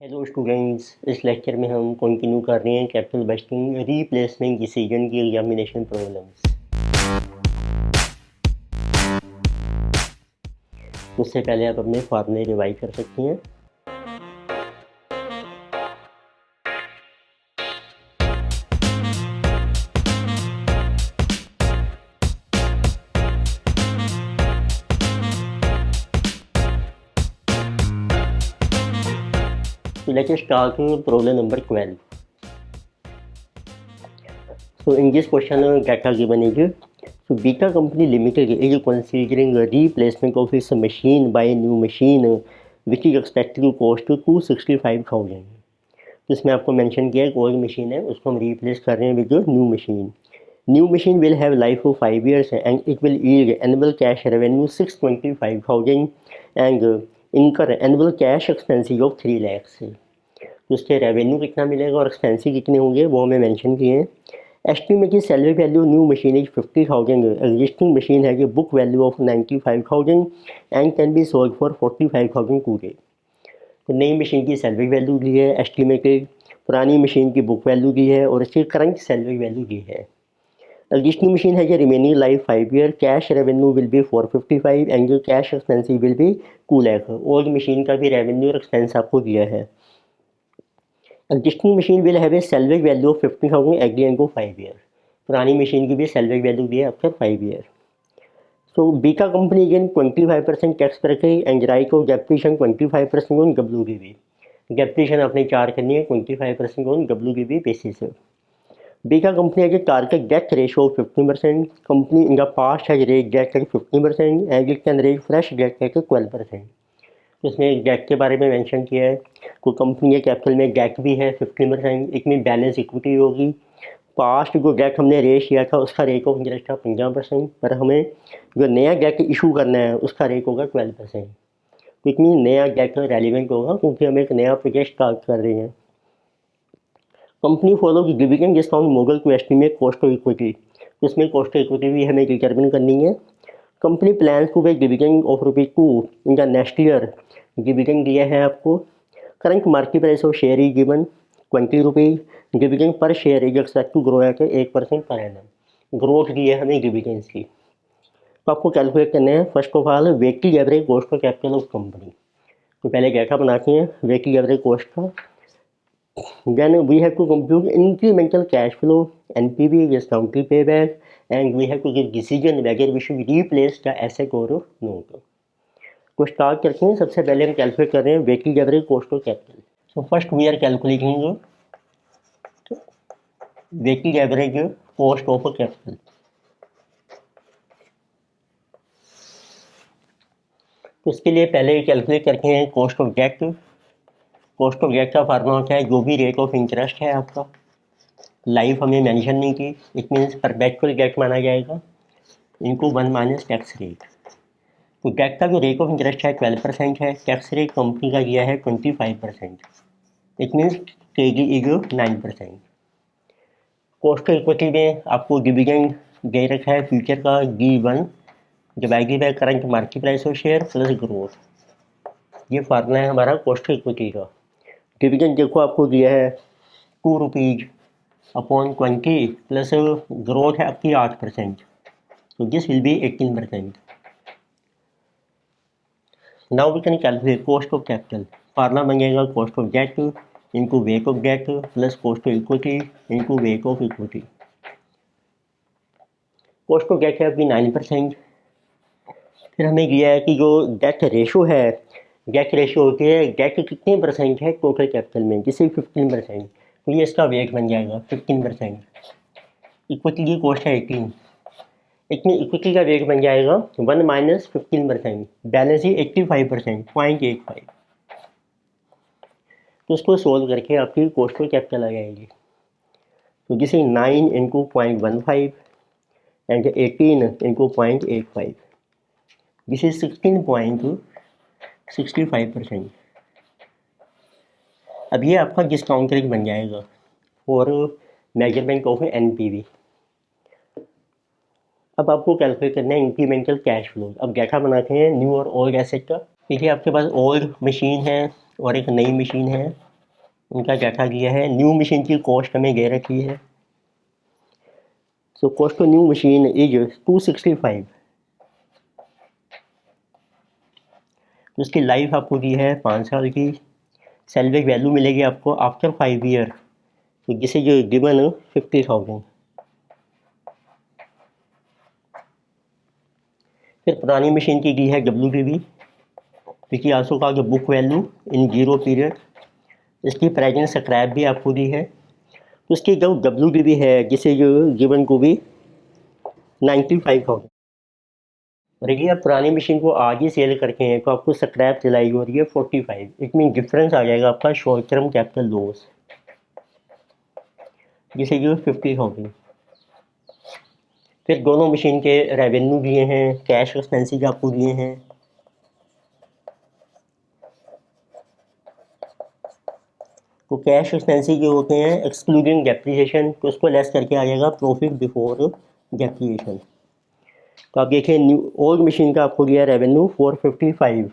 Hello students, इस lecture में हम कंटिन्यू कर रहे हैं कैपिटल बजटिंग रीप्लेसमेंट डिसीजन की एग्जामिनेशन प्रॉब्लम्स। उससे पहले आप अपने फार्मूले रिवाइज कर सकती हैं। So let's start with problem number 12. So in this question, data given is so Beta Company Limited is considering a replacement of its machine by a new machine which is expected to cost 265,000. तो इसमें आपको mention किया है कोई machine है उसको हम replace कर रहे हैं with new machine. New machine will have life of 5 years and it will yield annual cash revenue 625,000 and incur annual cash expenses of 3 lakhs. तो उसके रेवेन्यू कितना मिलेगा और एक्सपेंसिव कितने होंगे वो हमें मेंशन किए हैं. Estimated salary value new machine is 50,000. Existing machine है कि book value of 95,000 and can be sold for 45,000 today. तो नई मशीन की सैलरी वैल्यू दी है एस्टिमेटेड, पुरानी मशीन की बुक वैल्यू दी है और इसकी करंट सैलरी वैल्यू दी है. Existing machine has a remaining life 5 year. Cash revenue will be 455 and your cash expense will be 2 lakh. Old machine का भी रेवेन्यू और एक्सपेंस आपको दिया है. Existing machine will have a salvage value of 50,000 agreeing to 5 year. पुरानी machine की भी salvage value दी है after 5 year. So Beta company again 25% tax bracket and right of depreciation 25% on WDV. Depreciation आपने charge करनी है 25% on WDV basis. Beta company has a target debt ratio of 15%. Company in the past has raised debt at 15% and it can raise fresh debt at 12%. तो इसमें date के बारे में mention किया है. कोई कंपनी के कैपिटल में डेट भी है 15%. इसमें बैलेंस इक्विटी होगी. पास्ट जो डेट हमने रेज किया था उसका रेट ऑफ इंटरेस्ट था 15%, पर हमें जो नया डेट इशू करना है उसका रेट होगा 12%. तो इसमें नया डेट रेलिवेंट होगा क्योंकि हम एक नया प्रोजेक्ट स्टार्ट कर रहे हैं. कंपनी फॉलो की dividend discount model to estimate cost of equity. इसमें कॉस्ट ऑफ इक्विटी भी हमें डिटरमिन करनी है. Company plan to pay dividend of ₹2 in the next year. Dividend दिया है आपको. Current market price of share is given ₹20. Dividend per share is expect to grow at 8% per annum. Growth दी है हमें dividends की. तो आपको कैलकुलेट करना है first of all weighted average cost of capital of company. तो पहले क्या बनाते हैं वेटेड एवरेज कॉस्ट का. Then we have to compute incremental cash flow, NPV, discounted payback, and we have to give decision whether we should replace the asset or not. तो start करते हैं. सबसे पहले हम कैलकुलेट कर रहे हैं weighted average cost of capital. So first we are calculating weighted average cost of capital. तो इसके लिए पहले कैलकुलेट करते हैं cost of debt. Cost of debt का फार्मूला क्या है, जो भी रेट ऑफ इंटरेस्ट है आपका, लाइफ हमें मेंशन नहीं की, इट मीन्स परपेचुअल डेट माना जाएगा इनटू 1 माइनस टैक्स रेट. तो डेट का जो रेट ऑफ इंटरेस्ट है 12% है. टैक्स रेट कंपनी का दिया है 25%. It means KG is 9%. Cost of equity में आपको डिविडेंड दे रखा है फ्यूचर का D1 divided by current market price of share plus growth. ये फार्मूला है हमारा कॉस्ट ऑफ इक्विटी का. डिविडेंड देखो आपको दिया है ₹2 अपॉन 20 प्लस ग्रोथ है आपकी 8%. तो this will be 18%. Now we can calculate cost of capital. Formula बन जाएगा cost of debt into weight of debt plus cost of equity into weight of equity. Cost of debt है आपकी 9%. फिर हमें दिया है कि जो डेट रेशो है, डेट रेशियो होती है डेट कितने परसेंट है टोटल कैपिटल में, जिससे 15%. तो ये इसका वेट बन जाएगा 15%. इक्विटी की कॉस्ट है 18. इतनी इक्विटी का वेट बन जाएगा 1 माइनस 15%. बैलेंस ही 85%, 0.85. तो उसको सोल्व करके आपकी कॉस्ट ऑफ कैपिटल आ जाएगी. तो जिसे 9 into 0.15 and 18 into 0.85. This is 16.65%. अब ये आपका डिस्काउंट रेट बन जाएगा और मेजरमेंट ऑफ NPV. अब आपको कैलकुलेट करना है इंक्रीमेंटल कैश फ्लो. अब क्या बनाते हैं न्यू और ओल्ड एसेट का. देखिए आपके पास ओल्ड मशीन है और एक नई मशीन है. उनका डाटा दिया है। न्यू मशीन की कॉस्ट हमें दे रखी है। So cost of new machine is 265। उसकी लाइफ आपको दी है 5 साल की। सेल्वेज वैल्यू मिलेगी आपको आफ्टर 5 ईयर, तो जिसे जो गिवन 50,000। फिर पुरानी मशीन की दी है WPV, which also called book value in zero period. इसकी प्रेजेंट स्क्रैप भी आपको दी है। तो उसकी जो WPV है जिसे जो गिवन को भी 95,000। और यदि आप पुरानी मशीन को आज ही सेल करके हैं तो आपको स्क्रैप दिलाई हो रही है 45। इट मीन डिफरेंस आ जाएगा आपका शॉर्ट टर्म कैपिटल लॉस, जिसे जो 50,000। फिर दोनों मशीन के रेवेन्यू दिए हैं, कैश एक्सपेंसेस आपको दिए हैं। तो कैश एक्सपेंसेस जो होते हैं एक्सक्लूडिंग डेप्रिसिएशन, तो उसको लेस करके आ जाएगा प्रॉफिट बिफोर डेप्रिसिएशन। तो आप देखिए न्यू ओल्ड मशीन का आपको दिया रेवेन्यू 455,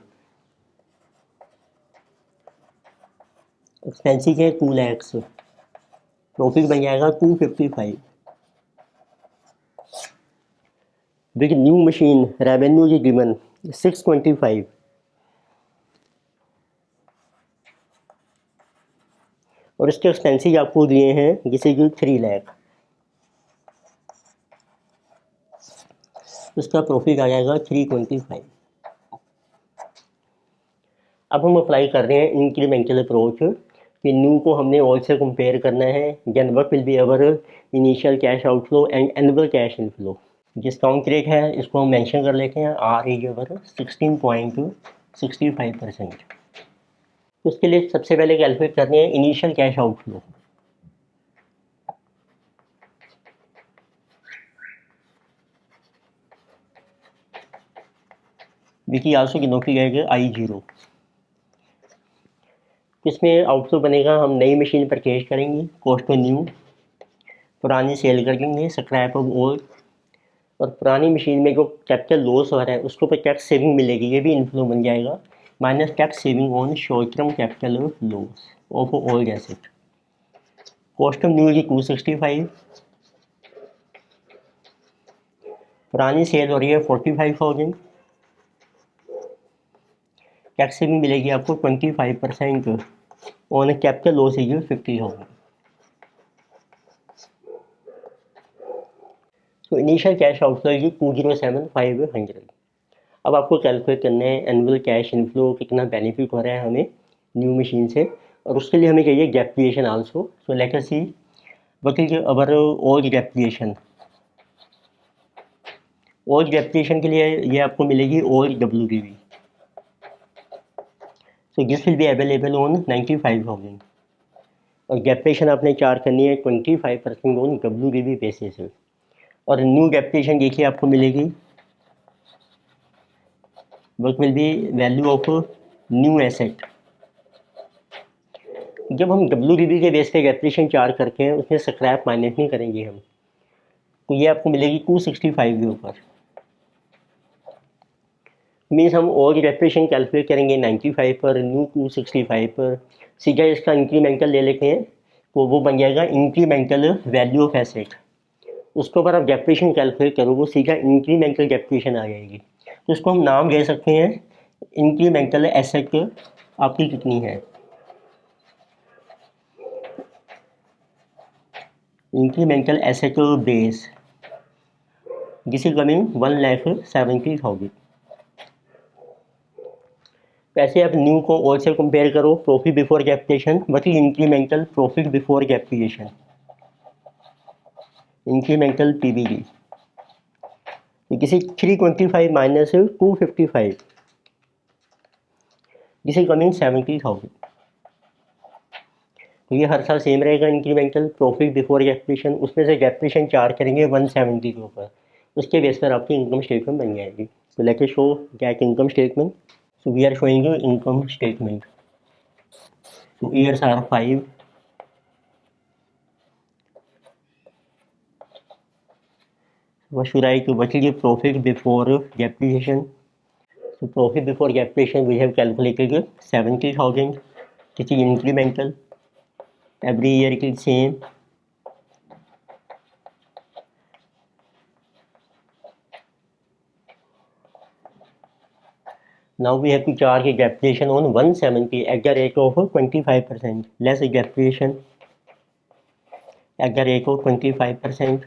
एक्सपेंसिव है 2 lakhs, प्रॉफिट बन जाएगा 255। With new machine revenue is given 625, और इसके एक्सपेंसिव आपको दिए हैं जिसे कि 3 लाख। उसका प्रॉफिट आ जाएगा 325। अब हम अप्लाई कर रहे हैं इंक्रीमेंटल अप्रोच कि न्यू को हमने ओल्ड से कंपेयर करना है। Then what will be our initial cash outflow and annual cash inflow. Discount rate है इसको हम मेंशन कर लेते हैं, आर इज अवर 16.65%। उसके लिए सबसे पहले कैलकुलेट करते हैं initial cash outflow. Vicky also की नौकरी जाएगा I0। इसमें आउटफ्लो बनेगा, हम नई मशीन परचेज करेंगे, कॉस्ट ऑफ न्यू, पुरानी सेल कर देंगे, स्क्रैप ऑफ ओल्ड। और पुरानी मशीन में जो कैपिटल लॉस हो रहा है उसके ऊपर टैक्स सेविंग मिलेगी, ये भी इन्फ्लो बन जाएगा, minus tax saving on short term capital loss of old asset. Cost of new की 265, पुरानी सेल हो रही है 45,000, टैक्स सेविंग मिलेगी आपको 25% ऑन कैपिटल लॉस इज 50,000। तो इनिशियल कैश आउटफ्लो इज 207,500। अब आपको कैलकुलेट करना है एनुअल कैश इनफ्लो, कितना बेनिफिट हो रहा है हमें न्यू मशीन से, और उसके लिए हमें चाहिए depreciation also. So let us see what is our old depreciation. Old depreciation के लिए ये आपको मिलेगी old WPV। So this will be available on 95,000, और डेप्रिसिएशन आपने चार्ज करनी है 25% ऑन WPV बेसिस। और न्यू डेप्रिसिएशन देखिए आपको मिलेगी, what will B value of new asset. जब हम WPV के बेस पे डेप्रिसिएशन चार्ज करते हैं उसमें स्क्रैप माइनस नहीं करेंगे हम, तो ये आपको मिलेगी 265 के ऊपर। मीन्स हम और डेप्रिसिएशन कैलकुलेट करेंगे 95 पर, न्यू 265 पर, सीधा इसका इंक्रीमेंटल ले लेते हैं, तो वो बन जाएगा इंक्रीमेंटल वैल्यू ऑफ एसेट। उसके ऊपर आप डेप्रिसिएशन कैलकुलेट करो, वो सीधा इंक्रीमेंटल डेप्रिसिएशन आ जाएगी। तो उसको हम नाम दे सकते हैं इंक्रीमेंटल एसेट आपकी कितनी है, इंक्रीमेंटल एसेट बेस, जिस इज कमिंग 1,70,000। वैसे आप न्यू को ओल्ड से कंपेयर करो, profit before depreciation, what is incremental profit before depreciation, incremental PBT। किसी 325 माइनस 255, जिस इज कमिंग 70,000। तो ये हर साल सेम रहेगा इंक्रीमेंटल प्रॉफिट बिफोर डेप्रिसिएशन, उसमें से डेप्रिसिएशन चार्ज करेंगे 170 के ऊपर, उसके बेस पर आपकी इनकम स्टेटमेंट बन जाएगी। So let us show that income statement. So we are showing you income statement. So years are 5. What should I do? What is the profit before depreciation? So profit before depreciation we have calculated 70,000, which is incremental. every year it is same. Now we have to charge a depreciation on 170 at the rate of 25%. Less a depreciation at the rate of 25%.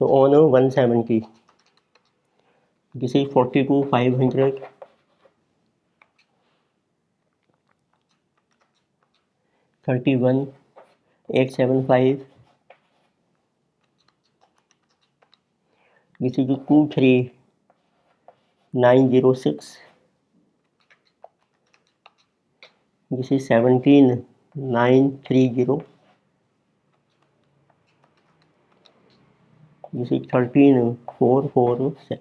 So on 170, this is 42,500. 31,875. This is 23,906. This is 17,930. This is 13,447.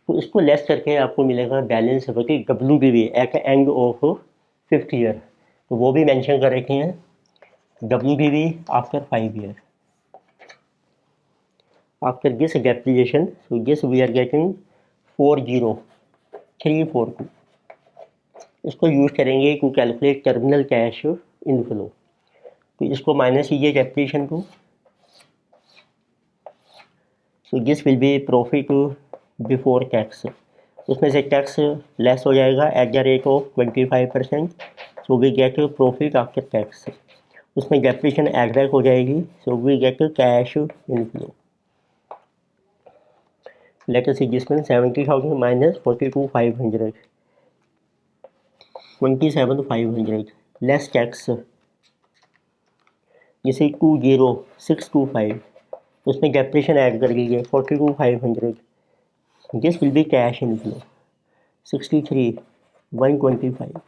तो इसको less करके आपको मिलेगा balance होगी WBV at end of 5th year, तो वो भी mention कर रखे हैं WBV after 5 year. After this depreciation, so this we are getting 40,342. इसको यूज करेंगे to calculate terminal cash inflow. तो इसको माइनस कीजिए डेप्रिसिएशन को. So this will be profit before tax. उसमें से टैक्स लेस हो जाएगा at the rate of 25%. So we get profit after tax. उसमें डेप्रिसिएशन एड बैक हो जाएगी. So we get cash inflow. Let us see this one. 70,000 minus 42,500. 27,500 less tax. जैसे 20,625. उसमें depreciation add कर लीजिए 42,500. This will be cash inflow. 63,125.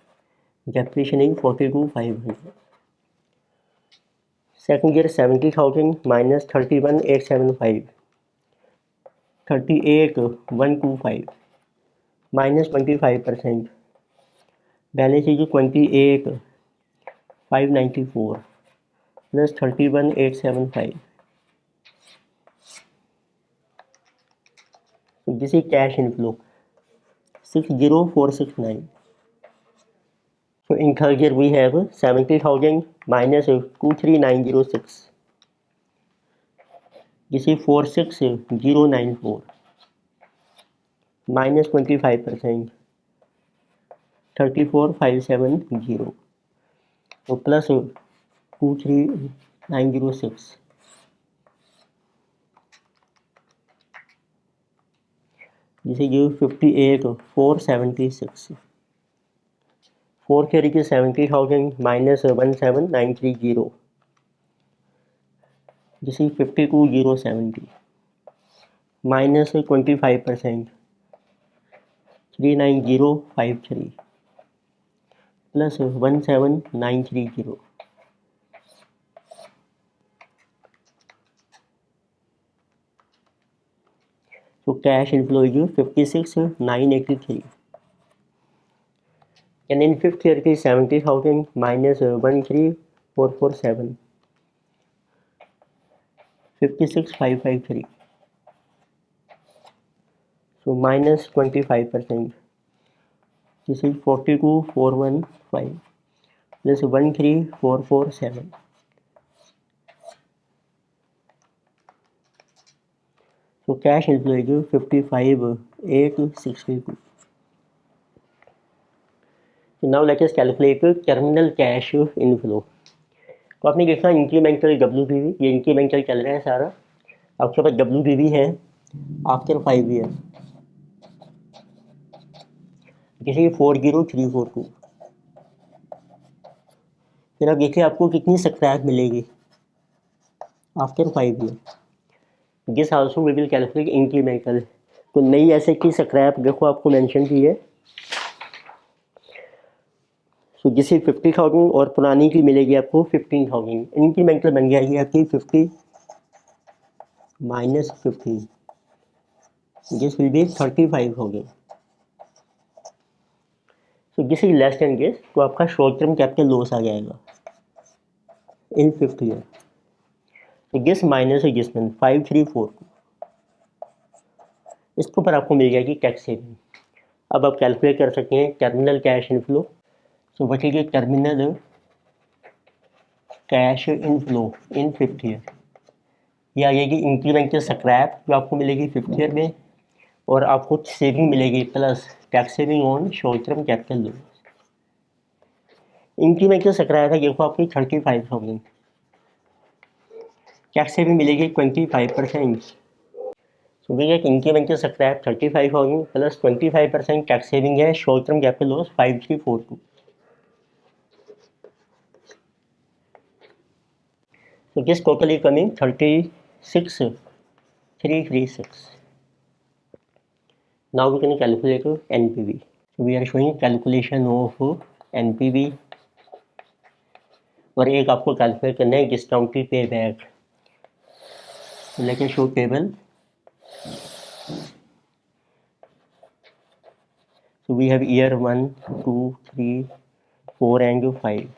Depreciation in 42,500. Second year 70,000 minus 31,875. 38,125 minus 25%. Balance is 28,594 plus 31,875. So this is cash inflow 60,469. So in third year we have 70,000 minus 23,906. This is 46,094 minus 25%. 34,570. So plus 23,906. This is 58,476. Fourth year is 70,000 minus 17,930. This is 52,070 minus 25%. 39053 plus 17,930. So cash inflow is 56,983. And in fifth year it is 70,000 minus 13,447. 56,553. So minus 25%. This is 42,415 plus 13,447. So cash inflow is 55,862. So now let us calculate terminal cash inflow. तो आपने देखा incremental WBV, ये incremental चल रहा है सारा. आपके पास WBV है आफ्टर 5 ईयर. जैसे 40,342. फिर आप देखिए आपको कितनी स्क्रैप मिलेगी after 5 year. This also we will calculate incremental. तो नई एसेट की स्क्रैप देखो आपको मेंशन की है. तो जिसे 50,000 और पुरानी की मिलेगी आपको 15,000. इंक्रीमेंटल बन जाएगी आपकी 50 माइनस 15. This will B 35,000. तो this is less than this. तो आपका शॉर्ट टर्म कैपिटल लॉस आ जाएगा इन 5th ईयर. तो दिस माइनस है दिस में 5,342. इसके ऊपर आपको मिल जाएगी टैक्स सेविंग. अब आप कैलकुलेट कर सकते हैं terminal cash inflow. So what is the terminal cash inflow in fifth year, ये आ जाएगी इंक्रीमेंटल स्क्रैप जो आपको मिलेगी फिफ्थ ईयर में, और आपको सेविंग मिलेगी plus tax saving on short term capital loan. Incremental scrap है देखो आपकी 35,000, टैक्स सेविंग मिलेगी 25%। सो भैया incremental scrap 35,000 plus 25% tax saving है, short term capital loss 5342। So this total is coming 36,336. Now we can calculate NPV. So we are showing calculation of NPV, और एक आपको calculate करना है डिस्काउंटेड पे बैक। लेकिन show table, so we have year 1, 2, 3, 4 and 5.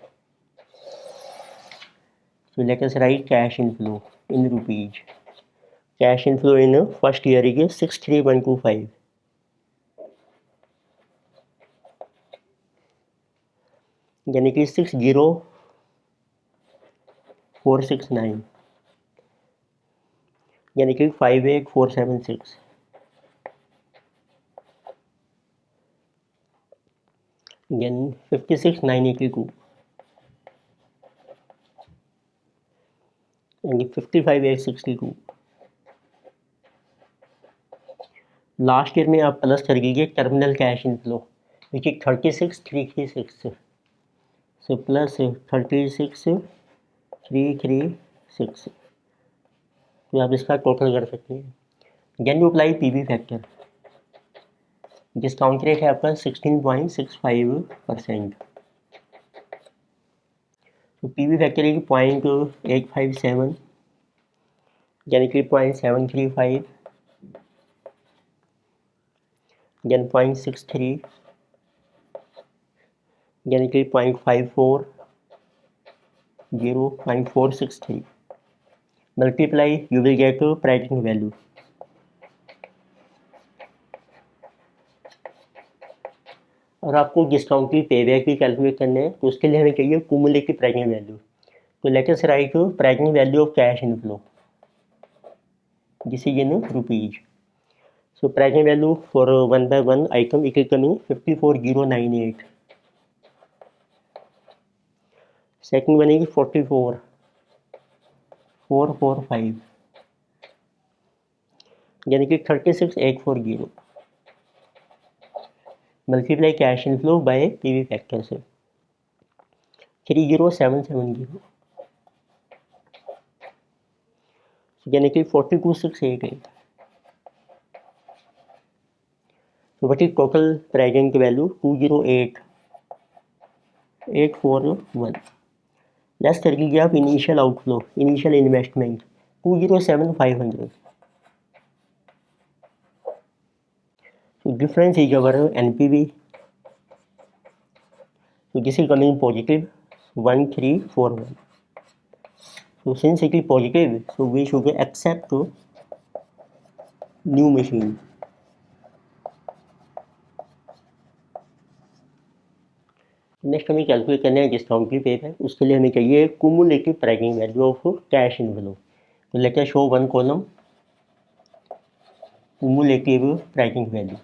So let us write cash inflow in rupees. Cash inflow in first year is 63,125. यानी कि 60,469, यानी कि 58,476। Then 56,982 and 55,862। लास्ट ईयर में आप प्लस कर लीजिए terminal cash inflow which is 36,336, so plus 36,336, तो आप इसका टोटल कर सकते हैं। Then you apply PV factor, discount rate है आपका 16.65%, तो पीवी फैक्टर है 0.857, यानी कि 0.735, देन 0.63, यानी कि 0.540, 0.463, multiply you will get pricing value. और आपको डिस्काउंटेड पेबैक भी कैलकुलेट करना है, तो उसके लिए हमें चाहिए क्यूमुलेटिव प्राइसिंग वैल्यू। तो let us right pricing value of cash inflow, this is in rupees. So pricing value for 1 by 1 item it is coming 54,098, second बनेगी 44,445, यानी कि 36,840, multiply cash inflow bye PV factor से 30,770, यानी कि 42,688। तो what is total pricing की value 208,841। Less कर लीजिए आप initial outflow, initial investment 207,500। So difference is our NPV. So this is coming positive 1,341. So since it is positive, so we should accept new machine. Next हमें calculate करना है discounted payback, उसके लिए हमें चाहिए cumulative pricing value of cash inflow. तो let us show one column cumulative pricing value,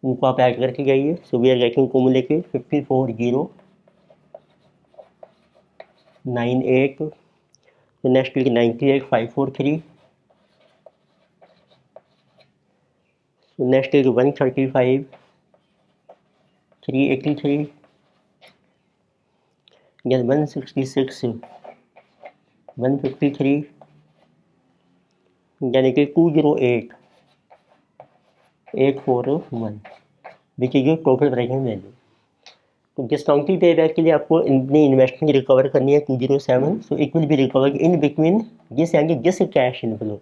उनको आप ऐड करके जाइए। So we are getting cumulative 54,098, तो next 98,543, so next is 135,383, then 166,153, यानी कि 208,841, which is total pricing value. तो डिस्काउंटेड पेबैक के लिए आपको अपनी इन्वेस्टमेंट रिकवर करनी है 207, so it will be recovered in between this and this cash inflow.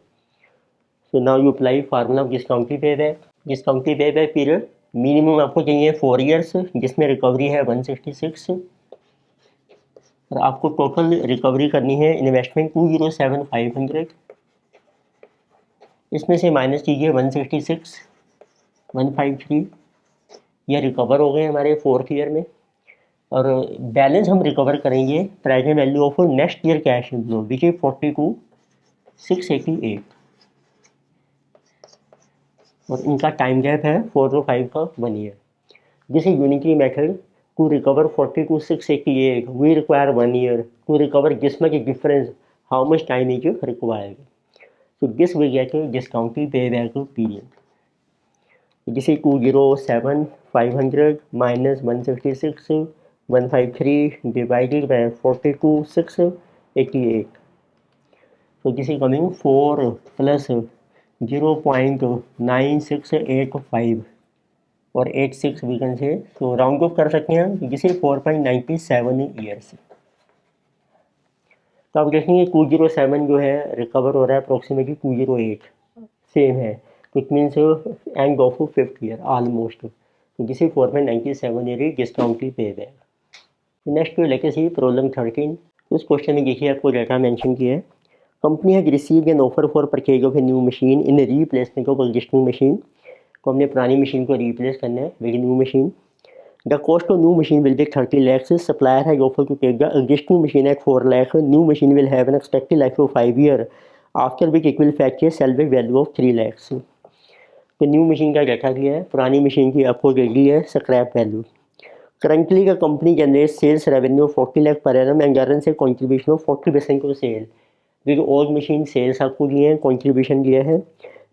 So now you apply formula of discounted payback. Discounted payback period minimum आपको चाहिए 4 years, जिसमें रिकवरी है 166, और आपको टोटल रिकवरी करनी है इन्वेस्टमेंट 207,500, इसमें से माइनस कीजिए 166,153, ये रिकवर हो गए हमारे 4th ईयर में। और बैलेंस हम रिकवर करेंगे present value of next year cash inflow which is 42,688 और इनका टाइम गैप है 4 to 5 का 1 year. This is unitary method to recover 42,688 we require 1 year to recover this much difference how much time is required. So this we get a discounted payback period. This is 207 500 minus 166 153 divided by 42 688. So this is coming 4 plus 0.9685 और 86 we can say. So round off कर सकते हैं, this is 4.97 years. तो आप देखेंगे 207 जो है recover हो रहा है अप्रोक्सीमेटली 208 सेम है, तो it means end of 5th year almost. तो this is 4.97 year discounted pay back. Next लेके सी प्रॉब्लम 13। तो इस क्वेश्चन में देखिए आपको डाटा मेंशन किया है, company has received an offer for purchase of a new machine in replacement of existing machine. तो हमने पुरानी मशीन को रिप्लेस करना है with new machine. The cost of new machine will be 30 lakhs. Supplier has offered to take the existing machine at 4 lakh. New machine will have an expected life of 5 years, after which it will fetch a salvage value of 3 lakhs. तो new machine का data दिया है, पुरानी machine की आपको दे दी है स्क्रैप वैल्यू। करंटली का company generate sales revenue 40 lakh per annum and earn से कॉन्ट्रीब्यूशन ऑफ 40% ऑफ सेल। जो ओल्ड मशीन सेल्स आपको दिए हैं, कॉन्ट्रीब्यूशन दिया है।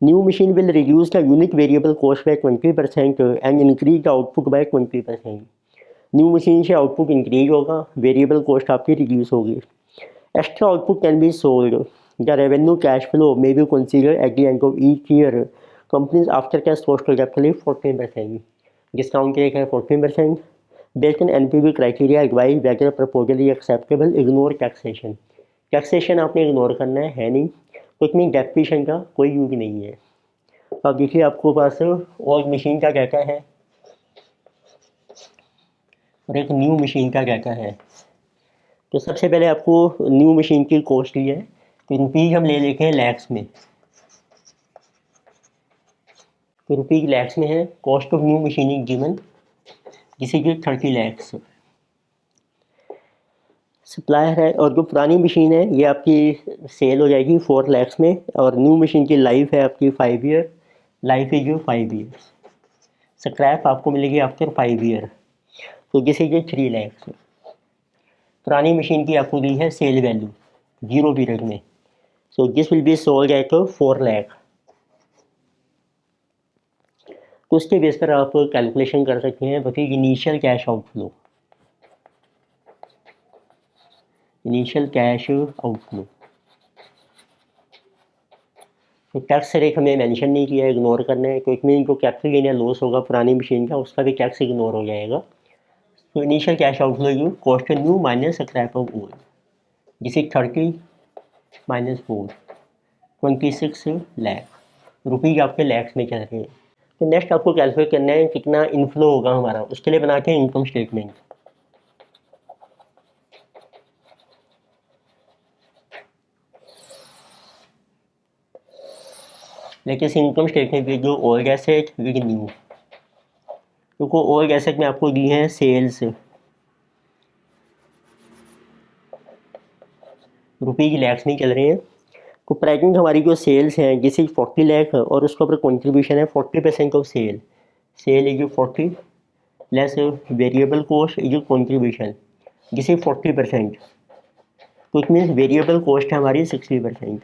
New machine will reduce the unit variable cost by 20% and increase the output by 20%. New machine से output increase होगा, variable cost आपकी रिड्यूस होगी। Extra output can be sold. The revenue cash flow may be consider at the end of each year. Company's after cash cost capital 14%, discount rate है 14%। Based on NPV criteria advise whether proposal is acceptable, ignore taxation. Taxation आपने ignore करना है नहीं, कुछ में depreciation का कोई use नहीं है। अब देखिए आपको पास ओल्ड मशीन का डाटा है और एक न्यू मशीन का डाटा है। तो सबसे पहले आपको न्यू मशीन की कॉस्ट ली है, तो रुपीज़ हम ले लेते हैं लैक्स में। तो रुपीज़ लैक्स में है, cost of new machine is given जिसे कि 30 लैक्स। सप्लायर है और जो पुरानी मशीन है ये आपकी सेल हो जाएगी 4 लैक्स में, और न्यू मशीन की लाइफ है आपकी 5 year, life is 5 year. Scrap आपको मिलेगी आफ्टर 5 ईयर, तो जिसे ये 3 लैक्स। पुरानी मशीन की आपको दी है सेल वैल्यू 0 पीरियड में, सो this will B sold eight 4 lakh. तो उसके बेस पर आप कैलकुलेशन कर सकते हैं बल्कि initial cash outflow, initial cash outflow. तो टैक्स रेट हमें मेंशन नहीं किया, इग्नोर करना है, क्योंकि में जो कैपिटल गेन या लॉस होगा पुरानी मशीन का उसका भी टैक्स इग्नोर हो जाएगा। तो initial cash outflow you cost new minus scrap of old, जिसे 30 माइनस 4 26 लाख रुपीज़ आपके लैक्स में चल रहे हैं। तो नेक्स्ट आपको कैलकुलेट करना है कितना इनफ्लो होगा हमारा, उसके लिए बनाते हैं इनकम स्टेटमेंट। लेकिन इनकम स्टेटमेंट में जो ओल्ड एसेट विद न्यू, क्योंकि ओल्ड एसेट में आपको दी है सेल्स रुपीज़ लैक्स में चल रहे हैं। तो प्रेजेंट हमारी जो सेल्स हैं जिसे 40 लाख और उसके ऊपर कॉन्ट्रीब्यूशन है 40% of sale. Sale is 40 less variable cost is contribution जिसे 40%, तो इट मीन्स वेरिएबल कॉस्ट है हमारी 60%,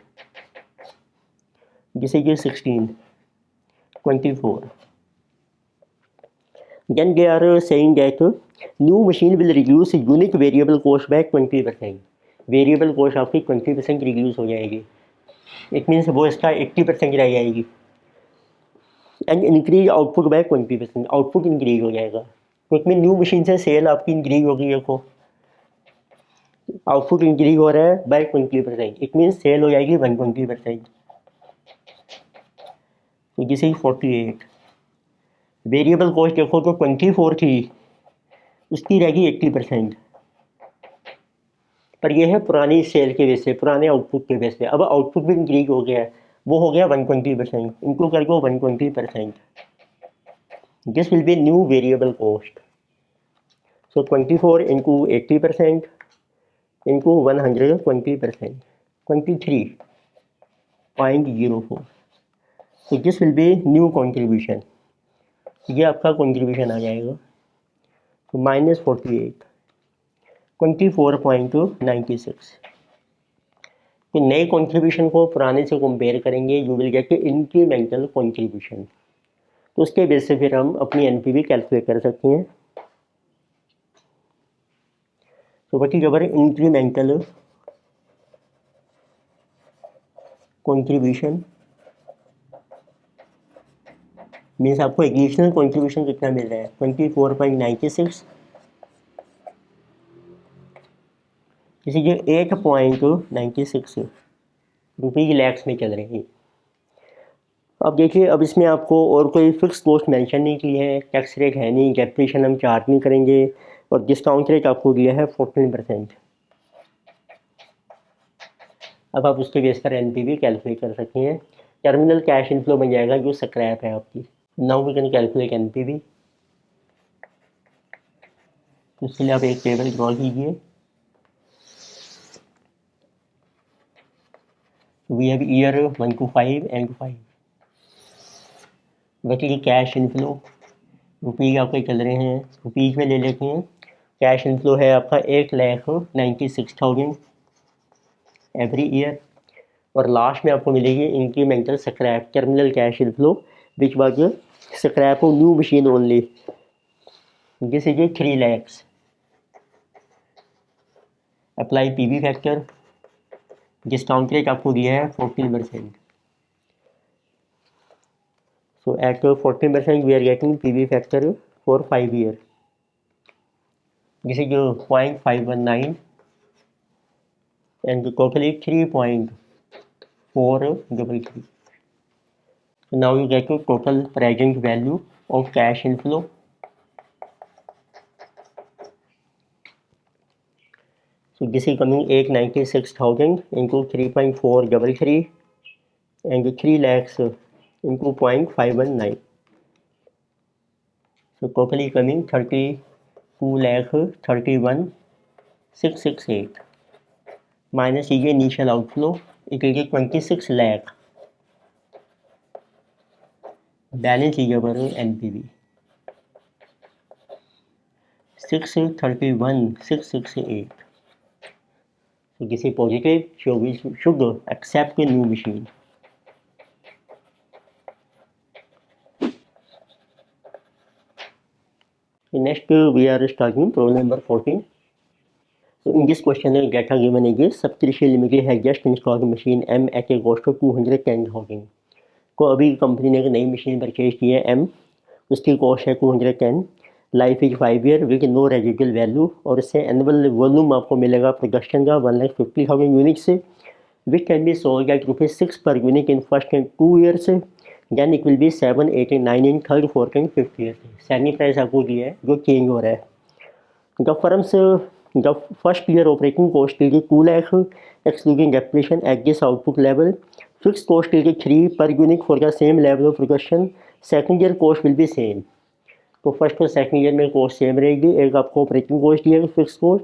जिसे कि 16 24। Then they are saying that new machine will reduce unit variable cost by 20%। Variable cost आपकी 20% रिड्यूस हो जाएगी, इट मीन्स वो इसका 80% रह जाएगी। And increase output by 20%, output increase हो जाएगा, क्योंकि न्यू मशीन से सेल आपकी इंक्रीज होगी। देखो आउटपुट इंक्रीज हो रहा है बाय 20%, इट मीन्स सेल हो जाएगी 120%, तो दिस इज 48। वेरिएबल कॉस्ट देखो तो 24 थी, उसकी रहेगी 80%, पर यह है पुरानी सेल के बेस पे, पुराने आउटपुट के बेस पे। अब आउटपुट भी इंक्रीज हो गया है, वो हो गया 120%, इनको कर दो 120%, this will B new variable cost. So 24 into 80% into 120%, 23.04. So this will be new contribution. ये आपका contribution आ जाएगा, तो -48, 24.96. तो नए कंट्रीब्यूशन को पुराने से कंपेयर करेंगे, you will get incremental contribution. तो उसके बेस से फिर हम अपनी एनपीवी कैलकुलेट कर सकते हैं। तो what is our incremental contribution, means आपको एडिशनल कंट्रीब्यूशन कितना मिल रहा है, 24.96, किसी के 8.96 रुपये लैक्स में चल रहे हैं। अब देखिए, अब इसमें आपको और कोई फिक्स कॉस्ट मेंशन नहीं की है, टैक्स रेट है नहीं, डेप्रिसिएशन हम चार्ज नहीं करेंगे, और डिस्काउंट रेट आपको दिया है 14%। अब आप उसके बेस पर एनपीवी कैलकुलेट कर सकते हैं। टर्मिनल कैश इनफ्लो बन जाएगा जो स्क्रैप है आपकी। Now we can calculate NPV. उसके लिए आप एक टेबल ड्रॉ कीजिए। We have year 1 to 5 and 5। वैसे कैश इनफ्लो रुपये आपके चल रहे हैं, रुपीज़ में ले लेते हैं। कैश इनफ्लो है आपका 8,96,000 एवरी ईयर, और लास्ट में आपको मिलेगी incremental scrap terminal cash inflow which was scrap of new machine only, this is 3 lakhs। Apply PV factor, discount rate आपको दिया है 14%। So at 14% we are getting PV factor for 5 years, this is 0.519 and totally 3.433. So now you get your total present value of cash inflow. So this is coming 896,000 into 3.433 and 3 lakhs into 0.519. So totally coming 32,31,668 minus ये initial outflow, it will get 26 lakh. Balance लीजिए पर NPV 631,668. So this is positive, so we should accept a new machine. So next we are starting problem number 14. So in this question the data given is Saptarishi Limited has just installed machine M at a cost of 210,000. को अभी company ने एक नई machine purchase की है M, उसकी cost है 210, life is 5 year with no residual value, और इससे एनुअल वॉल्यूम आपको मिलेगा प्रोडक्शन का 1,50,000 यूनिट से, which can be sold at ₹6 per unit in first and 2 years, then it will be 7, 8 and 9 in third, fourth and 5th year। Selling price आपको दिया है जो चेंज हो रहा है। The firm's the first year operating cost will be 2 lakh excluding depreciation at this output level. Fixed cost will be 3 per unit for the same level of production. Second year cost will be same. तो first और second year में cost same रहेगी, एक आपको operating cost दिया है fix cost,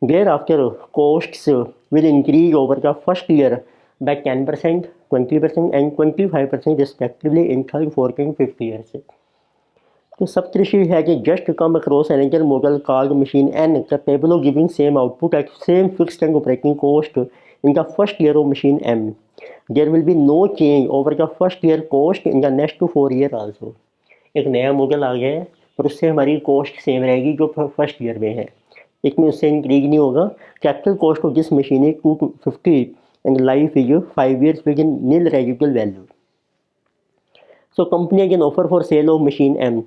thereafter costs will increase over the first year by 10%, 20% and 25% respectively in third, fourth and 5th year से। तो Saptarishi has just come across another model called machine N capable of giving same output at same fixed and operating cost in the first year of machine M. There will be no change over the first year cost in the next 4 year also. एक नया model आ गया है और उससे हमारी cost same रहेगी जो first year में है, इसमें उससे इंक्रीज नहीं होगा। Capital cost of this machine is 250 and life is 5 years with nil residual value. So company again offer for sale of machine M।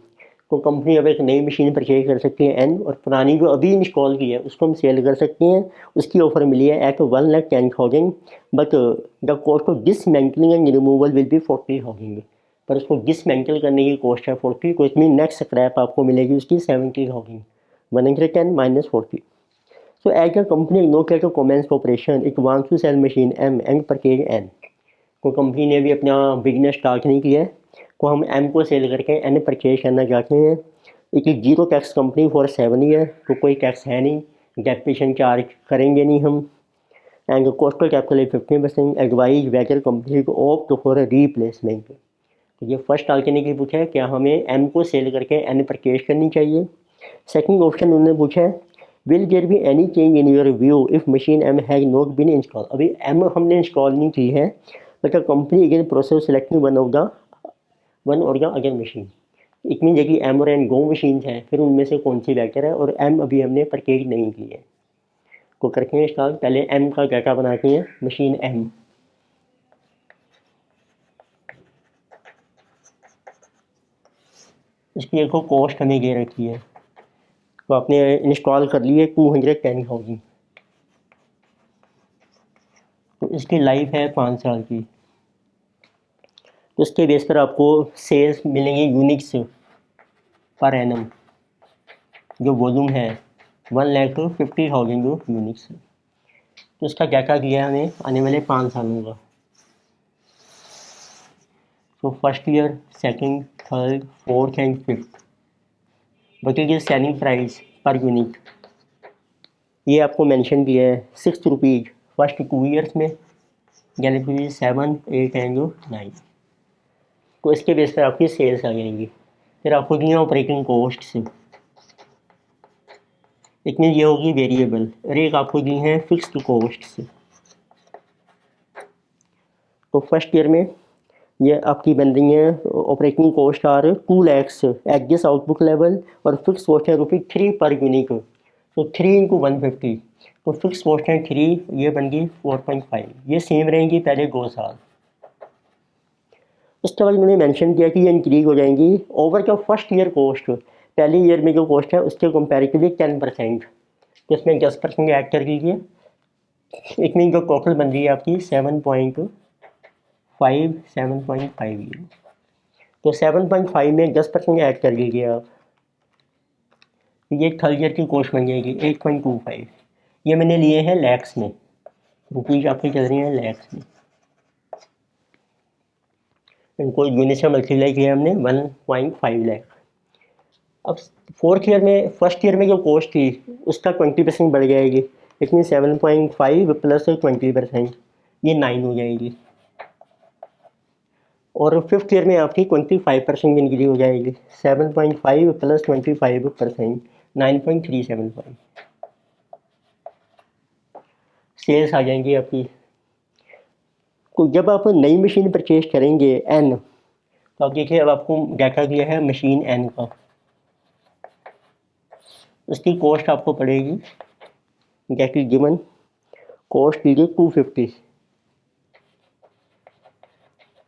तो कंपनी अब एक नई मशीन परचेज कर सकती है N, और पुरानी जो अभी इंस्टॉल की है उसको हम सेल कर सकते हैं। उसकी ऑफर मिली है at 1,10,000, but the cost of dismantling and removal will be 40,000, पर उसको डिसमेंटल करने की कॉस्ट है 40, तो इसमें नेक्स्ट स्क्रैप आपको मिलेगी उसकी 70,000, 110 minus 40. So as the company no care to commence operation, it wants to sell machine M and purchase N. तो कंपनी ने भी अपना बिजनेस स्टार्ट नहीं किया है, तो हम M को सेल करके N परचेज करना चाहते हैं। It is zero tax company for 7 year, तो कोई टैक्स है नहीं, डेप्रिसिएशन चार्ज करेंगे नहीं हम। And coastal capital 15%, advise weather company को ऑप्ट फॉर रीप्लेसमेंट। तो ये फर्स्ट अल्टरनेटिव पूछा है, क्या हमें एम को सेल करके एन परचेज करनी चाहिए। सेकंड ऑप्शन उन्होंने पूछा है, will there be any change in your view if machine M has not been install. अभी एम हमने इंस्टॉल नहीं की है, but the company again process selecting one और the again machine. It mean कि एम और एन गो machine हैं, फिर उनमें से कौन सी बेहतर है, और एम अभी हमने परचेज नहीं की है। को करते हैं स्टार्ट। पहले एम का डाटा बनाते हैं, मशीन एम। इसकी देखो कॉस्ट हमें दे रखी है, तो आपने इंस्टॉल कर लिए 210,000। तो इसकी लाइफ है 5 साल की। तो इसके बेस पर आपको सेल्स मिलेंगे यूनिट्स पर एनम, जो वॉल्यूम है 1,50,000 यूनिट्स। तो इसका क्या क्या किया है हमें आने वाले 5 सालों का। तो first year, second, third, fourth and fifth, बाकी की सेलिंग प्राइस पर यूनिट ये आपको मेंशन किया है 6 रुपीज़ फर्स्ट 2 ईयर्स में, यानी कि 7, 8 एंड 9। तो इसके बेस पर आपकी सेल्स आ जाएंगी। फिर आपको दी ऑपरेटिंग कॉस्ट से, इतनी ये होगी वेरिएबल, और एक आपको दी है फिक्स्ड कॉस्ट से। तो फर्स्ट ईयर में ये आपकी बन रही है operating cost are 2 lakhs at this output level, और फिक्स कॉस्ट है ₹3 पर यूनिट। तो 3 इंटू 150, तो फिक्स कॉस्ट है 3, ये बन गई 4.5। ये सेम रहेंगी पहले 2 साल। उसके बाद मैंने मेंशन किया कि ये इंक्रीज हो जाएंगी ओवर का फर्स्ट ईयर कॉस्ट। पहले ईयर में जो कॉस्ट है उसके कंपेरेटिवली 10%, तो इसमें 10% ऐड कर दीजिए। इट मीन जो टोटल बन रही है आपकी 7.5 ये। तो 7.5 में 10% ऐड कर लीजिए आप, ये थर्ड ईयर की कॉस्ट बन जाएगी 8.25। ये मैंने लिए हैं लैक्स में, रुपीज आपकी चल रही हैं लैक्स में। इनको यूनिट से मल्टीप्लाई किया हमने 1.5 लाख। अब फोर्थ ईयर में, फर्स्ट ईयर में जो कॉस्ट थी उसका 20% बढ़ जाएगी, इसमें 7.5 प्लस 20%, ये 9 हो जाएगी। और फिफ्थ ईयर में आपकी 25% इंक्रीज हो जाएगी, 7.5 प्लस 25%, 9.375 सेल्स आ जाएंगी आपकी। तो जब आप नई मशीन परचेज करेंगे एन, तो आप देखिए अब आपको डाटा दिया है मशीन एन का, उसकी कॉस्ट आपको पड़ेगी, दैट इज गिवन, कॉस्ट लीजिए 250,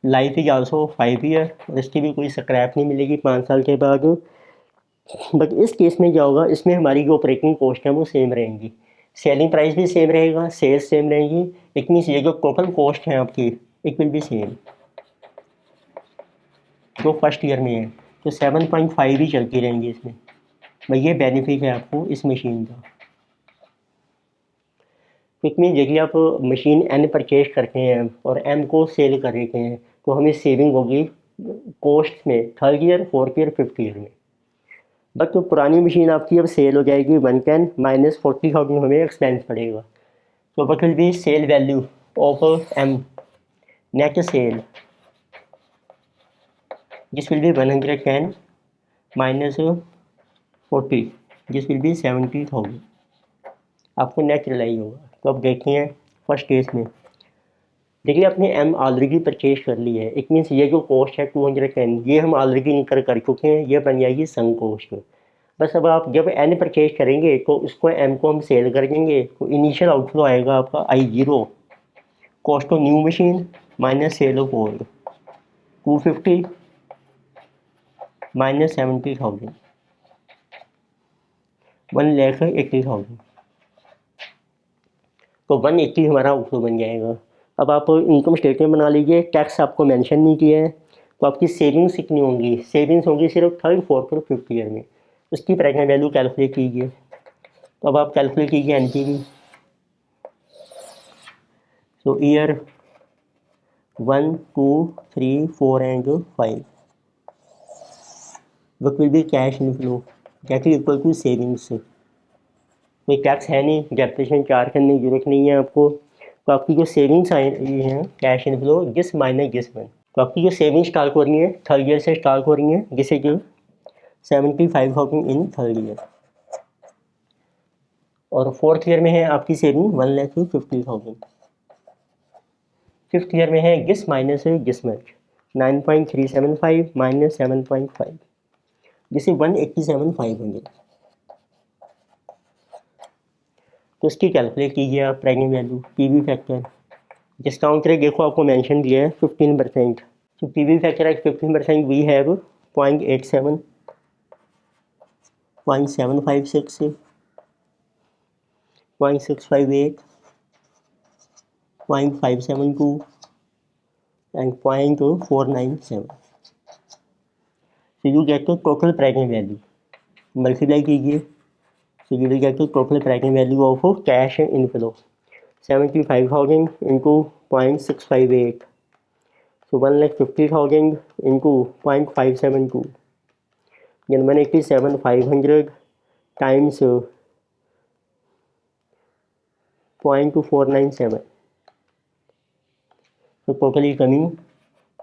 लाइफ इज आल्सो 5 ईयर, और इसकी भी कोई स्क्रैप नहीं मिलेगी 5 साल के बाद। बट इस केस में क्या होगा, इसमें हमारी जो ऑपरेटिंग कॉस्ट है वो सेम रहेंगी, सेलिंग प्राइस भी सेम रहेगा, सेल्स सेम रहेंगी। इट मीन्स ये जो टोटल कॉस्ट है आपकी, इट विल बी सेम जो फर्स्ट ईयर में है। तो 7.5 ही चलती रहेंगी इसमें। भाई ये बेनिफिट है आपको इस मशीन का। इट मीन यदि आप मशीन एन परचेज करते हैं और एम को सेल कर देते हैं, तो हमें सेविंग होगी कॉस्ट में third year, fourth year, fifth year में। बट तो पुरानी मशीन आपकी अब सेल हो जाएगी 110 माइनस 40,000 हमें एक्सपेंस पड़ेगा। तो what will be sale value of M, net sale, this will be 110 minus 40, this will be 70,000। आपको नेट रिलाई होगा। तो अब देखिए फर्स्ट केस में, देखिए आपने एम ऑलरेडी परचेज कर ली है, इट मीन्स ये जो कॉस्ट है 210 ये हम ऑलरेडी इनकर कर चुके हैं, ये बन जाएगी संक कॉस्ट। बस अब आप जब एन परचेज करेंगे तो उसको एम को हम सेल कर देंगे, तो इनिशियल आउटफ्लो आएगा आपका I0, cost of new machine minus cell of old, 250 minus 70,000, 1,80,000। तो 180 हमारा आउटफ्लो बन जाएगा। अब आप इनकम स्टेटमेंट बना लीजिए, टैक्स आपको मेंशन नहीं किया है, तो आपकी सेविंग्स कितनी होंगी, सेविंग्स होंगी सिर्फ थर्ड, फोर्थ और फिफ्थ ईयर में। उसकी प्रेजेंट वैल्यू कैलकुलेट कीजिए। तो अब आप कैलकुलेट कीजिए NPV। तो year 1, 2, 3, 4 and 5, what will be cash inflow that is equal to savings. कोई टैक्स है नहीं, डेप्रिसिएशन चार्ज करने की जरूरत नहीं है आपको। तो आपकी जो सेविंग्स आई हैं कैश इनफ्लो जिस माइनस जिस में, तो आपकी जो सेविंग्स स्टार्ट हो रही हैं थर्ड ईयर से स्टार्ट हो रही हैं, जिससे कि 75,000 इन थर्ड ईयर, और फोर्थ ईयर में है आपकी सेविंग 1,50,000। फिफ्थ ईयर में है गिस माइनस गिस मैच 9.375 माइनस 7.5, जिसे 187,500। तो इसकी कैलकुलेट कीजिए आप present value, PV factor. Discount rate देखो आपको मेंशन किया है 15%। तो PV factor at 15% we have 0.87, 0.756, 0.658, 0.572 and 0.497। So you get the total present value. Multiply कीजिए, so you will get the total present value of cash inflow 75,000 into 0.658. So 1,50,000 into 0.572. Then 187,500 times 0.497. So total is coming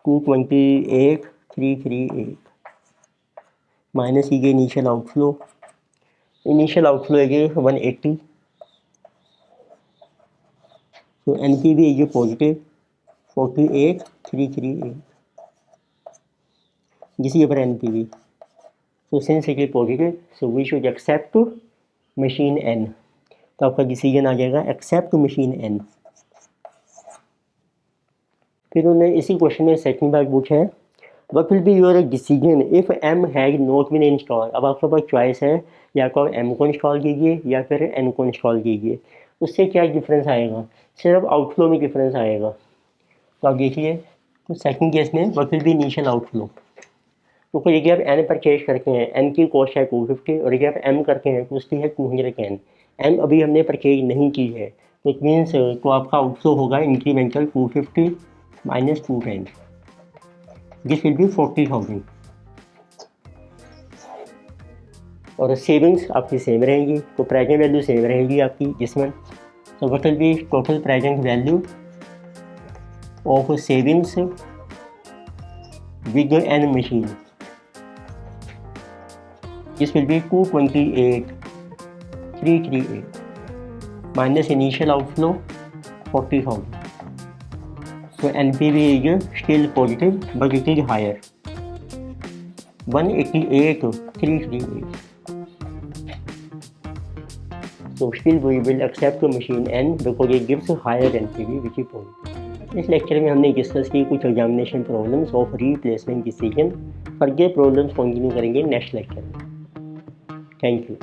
228,338 minus कीजिए initial outflow. Initial outflow है 180। तो NPV है positive 48,338, this is our NPV. So since it is positive so we should accept machine N. तो आपका decision आ जाएगा accept machine N. फिर उन्होंने इसी क्वेश्चन में सेकंड पार्ट पूछा है what will be your decision if M has not been install. अब आपके पास चॉइस है, या तो आप एम को इंस्टॉल कीजिए या फिर एन को इंस्टॉल कीजिए। उससे क्या डिफरेंस आएगा, सिर्फ आउटफ्लो में डिफरेंस आएगा। तो आप देखिए, तो सेकंड केस में what will B initial outflow. तो यदि आप एन परचेज करते हैं, एन की कॉस्ट है 250, और यदि आप एम करते हैं तो उसकी है 210। एम अभी हमने परचेज नहीं की है, तो इट मीन्स तो आपका आउटफ्लो होगा incremental 250 minus 210, this will be 40,000। और सेविंग्स आपकी सेम रहेंगी, तो प्रेजेंट वैल्यू सेम रहेगी आपकी जिसमें। तो what will be total present value of savings with N machine, this will be 228,338 minus initial outflow 40,000. So NPV is still positive but it is higher 188,338. So still we will accept the machine N because it gives higher NPV which is positive. इस lecture में हमने discuss की कुछ examination problems of replacement decision. Further problems continue करेंगे next lecture में। Thank you.